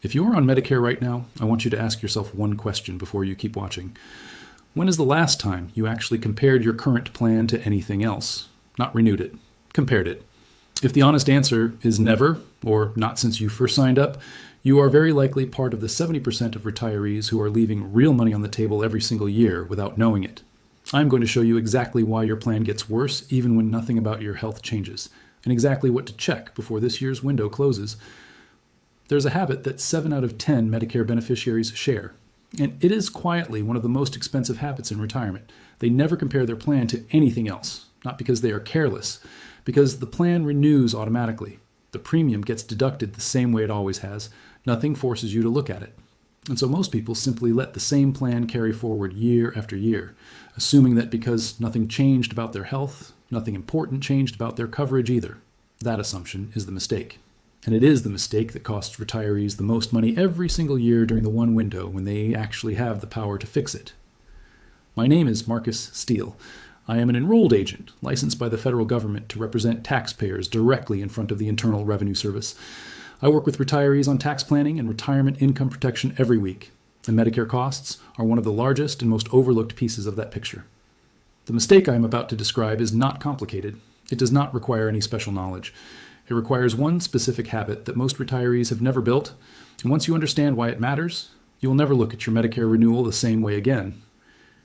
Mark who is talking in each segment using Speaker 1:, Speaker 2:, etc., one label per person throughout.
Speaker 1: If you're on Medicare right now, I want you to ask yourself one question before you keep watching. When is the last time you actually compared your current plan to anything else? Not renewed it, compared it. If the honest answer is never, or not since you first signed up, you are very likely part of the 70% of retirees who are leaving real money on the table every single year without knowing it. I'm going to show you exactly why your plan gets worse even when nothing about your health changes, and exactly what to check before this year's window closes. There's a habit that 7 out of 10 Medicare beneficiaries share, and it is quietly one of the most expensive habits in retirement. They never compare their plan to anything else, not because they are careless, because the plan renews automatically. The premium gets deducted the same way it always has. Nothing forces you to look at it. And so most people simply let the same plan carry forward year after year, assuming that because nothing changed about their health, nothing important changed about their coverage either. That assumption is the mistake. And it is the mistake that costs retirees the most money every single year during the one window when they actually have the power to fix it. My name is Marcus Steele. I am an enrolled agent licensed by the federal government to represent taxpayers directly in front of the Internal Revenue Service. I work with retirees on tax planning and retirement income protection every week, and Medicare costs are one of the largest and most overlooked pieces of that picture. The mistake I am about to describe is not complicated. It does not require any special knowledge. It requires one specific habit that most retirees have never built, and once you understand why it matters, you will never look at your Medicare renewal the same way again.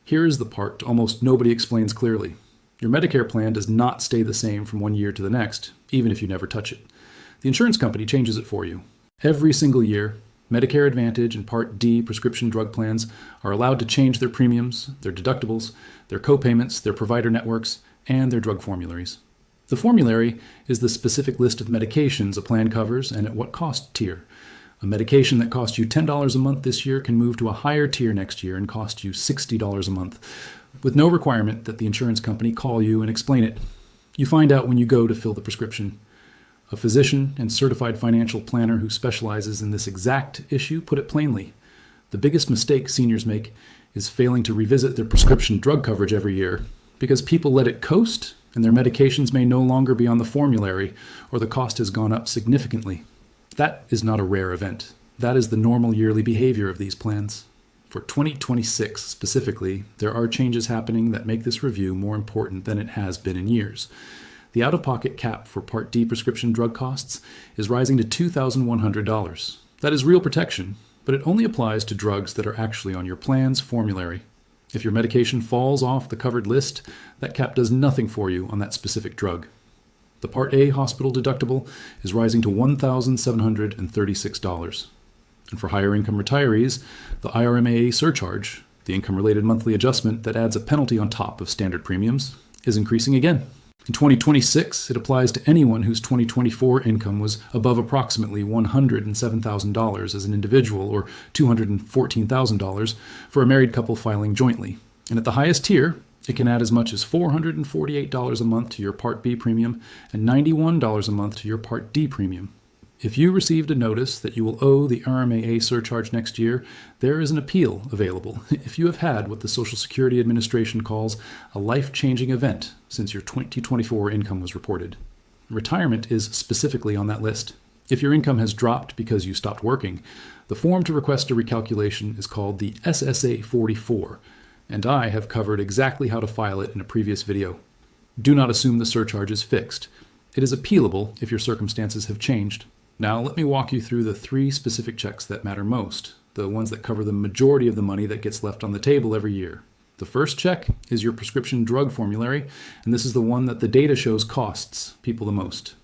Speaker 1: Here is the part almost nobody explains clearly. Your Medicare plan does not stay the same from one year to the next, even if you never touch it. The insurance company changes it for you. Every single year, Medicare Advantage and Part D prescription drug plans are allowed to change their premiums, their deductibles, their copayments, their provider networks, and their drug formularies. The formulary is the specific list of medications a plan covers and at what cost tier. A medication that cost you $10 a month this year can move to a higher tier next year and cost you $60 a month, with no requirement that the insurance company call you and explain it. You find out when you go to fill the prescription. A physician and certified financial planner who specializes in this exact issue put it plainly. The biggest mistake seniors make is failing to revisit their prescription drug coverage every year because people let it coast and their medications may no longer be on the formulary or the cost has gone up significantly. That is not a rare event. That is the normal yearly behavior of these plans. For 2026 specifically, there are changes happening that make this review more important than it has been in years. The out-of-pocket cap for Part D prescription drug costs is rising to $2,100. That is real protection, but it only applies to drugs that are actually on your plan's formulary. If your medication falls off the covered list, that cap does nothing for you on that specific drug. The Part A hospital deductible is rising to $1,736. And for higher income retirees, the IRMAA surcharge, the income-related monthly adjustment that adds a penalty on top of standard premiums, is increasing again. In 2026, it applies to anyone whose 2024 income was above approximately $107,000 as an individual or $214,000 for a married couple filing jointly. And at the highest tier, it can add as much as $448 a month to your Part B premium and $91 a month to your Part D premium. If you received a notice that you will owe the IRMAA surcharge next year, there is an appeal available if you have had what the Social Security Administration calls a life-changing event since your 2024 income was reported. Retirement is specifically on that list. If your income has dropped because you stopped working, the form to request a recalculation is called the SSA 44, and I have covered exactly how to file it in a previous video. Do not assume the surcharge is fixed. It is appealable if your circumstances have changed. Now let me walk you through the 3 specific checks that matter most, the ones that cover the majority of the money that gets left on the table every year. The first check is your prescription drug formulary, and this is the one that the data shows costs people the most.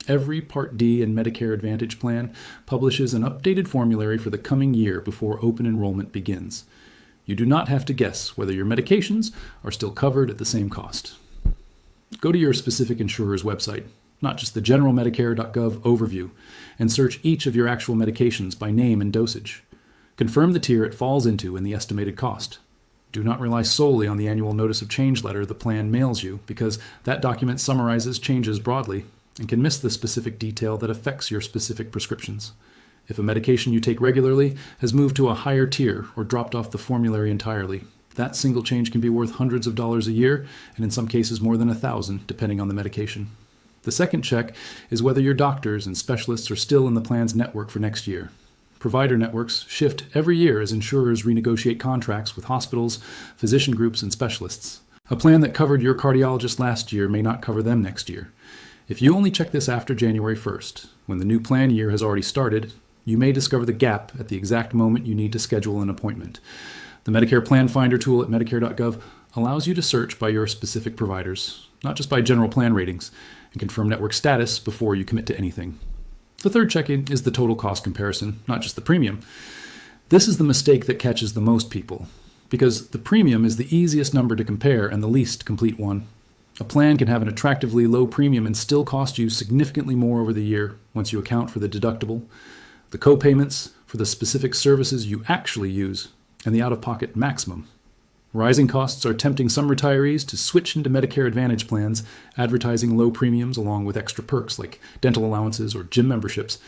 Speaker 1: Every Part D and Medicare Advantage plan publishes an updated formulary for the coming year before open enrollment begins. You do not have to guess whether your medications are still covered at the same cost. Go to your specific insurer's website, not just the general Medicare.gov overview, and search each of your actual medications by name and dosage. Confirm the tier it falls into and the estimated cost. Do not rely solely on the annual notice of change letter the plan mails you, because that document summarizes changes broadly and can miss the specific detail that affects your specific prescriptions. If a medication you take regularly has moved to a higher tier or dropped off the formulary entirely, that single change can be worth hundreds of dollars a year, and in some cases more than $1,000, depending on the medication. The second check is whether your doctors and specialists are still in the plan's network for next year. Provider networks shift every year as insurers renegotiate contracts with hospitals, physician groups, and specialists. A plan that covered your cardiologist last year may not cover them next year. If you only check this after January 1st, when the new plan year has already started, you may discover the gap at the exact moment you need to schedule an appointment. The Medicare Plan Finder tool at Medicare.gov allows you to search by your specific providers, not just by general plan ratings, and confirm network status before you commit to anything. The third check-in is the total cost comparison, not just the premium. This is the mistake that catches the most people, because the premium is the easiest number to compare and the least complete one. A plan can have an attractively low premium and still cost you significantly more over the year once you account for the deductible, the co-payments for the specific services you actually use, and the out-of-pocket maximum. Rising costs are tempting some retirees to switch into Medicare Advantage plans, advertising low premiums along with extra perks like dental allowances or gym memberships.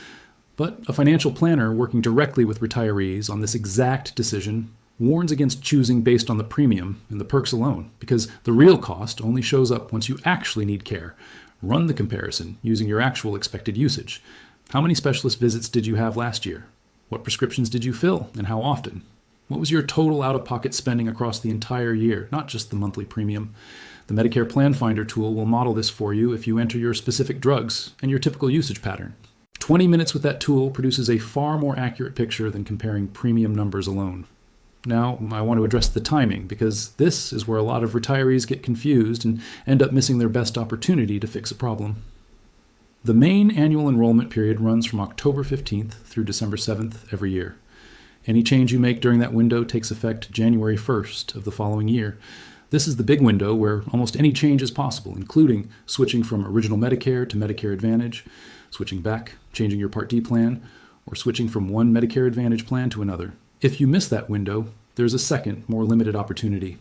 Speaker 1: But a financial planner working directly with retirees on this exact decision warns against choosing based on the premium and the perks alone, because the real cost only shows up once you actually need care. Run the comparison using your actual expected usage. How many specialist visits did you have last year? What prescriptions did you fill, and how often? What was your total out-of-pocket spending across the entire year, not just the monthly premium? The Medicare Plan Finder tool will model this for you if you enter your specific drugs and your typical usage pattern. 20 minutes with that tool produces a far more accurate picture than comparing premium numbers alone. Now, I want to address the timing, because this is where a lot of retirees get confused and end up missing their best opportunity to fix a problem. The main annual enrollment period runs from October 15th through December 7th every year. Any change you make during that window takes effect January 1st of the following year. This is the big window where almost any change is possible, including switching from Original Medicare to Medicare Advantage, switching back, changing your Part D plan, or switching from one Medicare Advantage plan to another. If you miss that window, there's a second, more limited opportunity.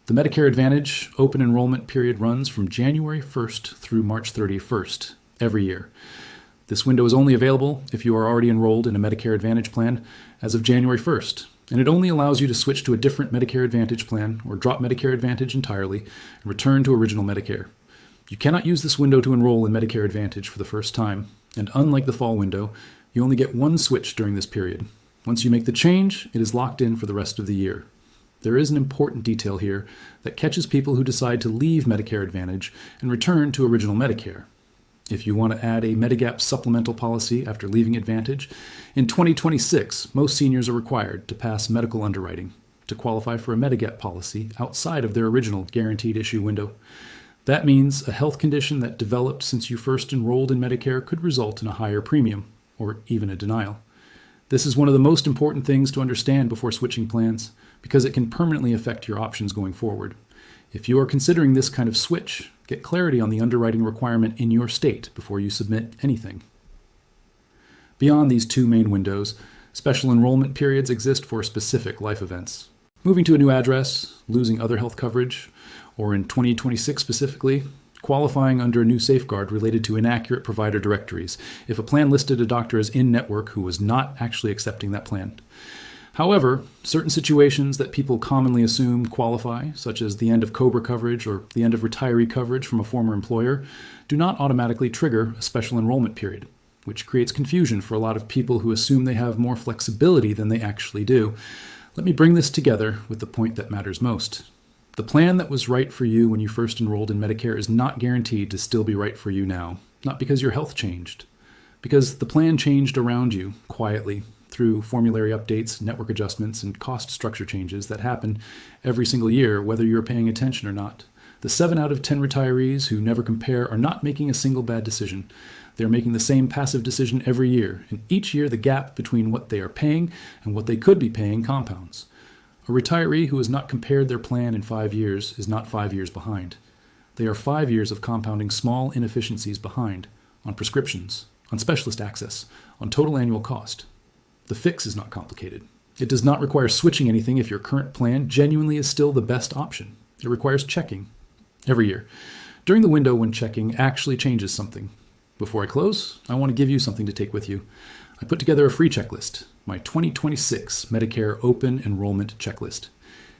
Speaker 1: The Medicare Advantage Open Enrollment period runs from January 1st through March 31st every year. This window is only available if you are already enrolled in a Medicare Advantage plan as of January 1st, and it only allows you to switch to a different Medicare Advantage plan or drop Medicare Advantage entirely and return to Original Medicare. You cannot use this window to enroll in Medicare Advantage for the first time, and unlike the fall window, you only get one switch during this period. Once you make the change, it is locked in for the rest of the year. There is an important detail here that catches people who decide to leave Medicare Advantage and return to Original Medicare. If you want to add a Medigap supplemental policy after leaving Advantage, in 2026, most seniors are required to pass medical underwriting to qualify for a Medigap policy outside of their original guaranteed issue window. That means a health condition that developed since you first enrolled in Medicare could result in a higher premium, or even a denial. This is one of the most important things to understand before switching plans, because it can permanently affect your options going forward. If you are considering this kind of switch, get clarity on the underwriting requirement in your state before you submit anything. Beyond these two main windows, special enrollment periods exist for specific life events. Moving to a new address, losing other health coverage, or in 2026 specifically, qualifying under a new safeguard related to inaccurate provider directories if a plan listed a doctor as in-network who was not actually accepting that plan. However, certain situations that people commonly assume qualify, such as the end of COBRA coverage or the end of retiree coverage from a former employer, do not automatically trigger a special enrollment period, which creates confusion for a lot of people who assume they have more flexibility than they actually do. Let me bring this together with the point that matters most. The plan that was right for you when you first enrolled in Medicare is not guaranteed to still be right for you now, not because your health changed, because the plan changed around you quietly, through formulary updates, network adjustments, and cost structure changes that happen every single year, whether you're paying attention or not. The 7 out of 10 retirees who never compare are not making a single bad decision. They're making the same passive decision every year, and each year the gap between what they are paying and what they could be paying compounds. A retiree who has not compared their plan in 5 years is not 5 years behind. They are 5 years of compounding small inefficiencies behind on prescriptions, on specialist access, on total annual cost. The fix is not complicated. It does not require switching anything if your current plan genuinely is still the best option. It requires checking every year, during the window when checking actually changes something. Before I close, I want to give you something to take with you. I put together a free checklist, my 2026 Medicare Open Enrollment Checklist.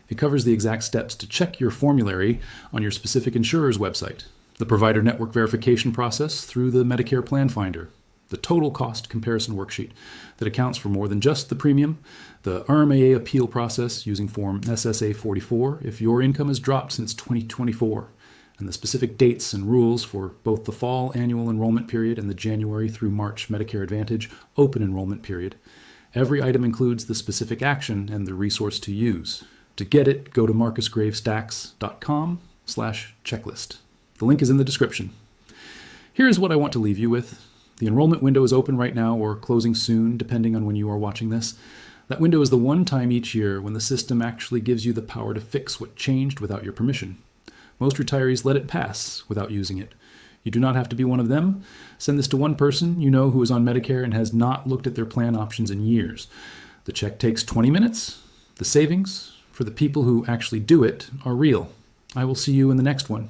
Speaker 1: It covers the exact steps to check your formulary on your specific insurer's website, the provider network verification process through the Medicare Plan Finder, the total cost comparison worksheet that accounts for more than just the premium, the IRMAA appeal process using Form SSA 44 if your income has dropped since 2024, and the specific dates and rules for both the fall annual enrollment period and the January through March Medicare Advantage open enrollment period. Every item includes the specific action and the resource to use. To get it, go to marcusgravestacks.com/checklist. The link is in the description. Here's what I want to leave you with. The enrollment window is open right now or closing soon, depending on when you are watching this. That window is the one time each year when the system actually gives you the power to fix what changed without your permission. Most retirees let it pass without using it. You do not have to be one of them. Send this to one person you know who is on Medicare and has not looked at their plan options in years. The check takes 20 minutes. The savings, for the people who actually do it, are real. I will see you in the next one.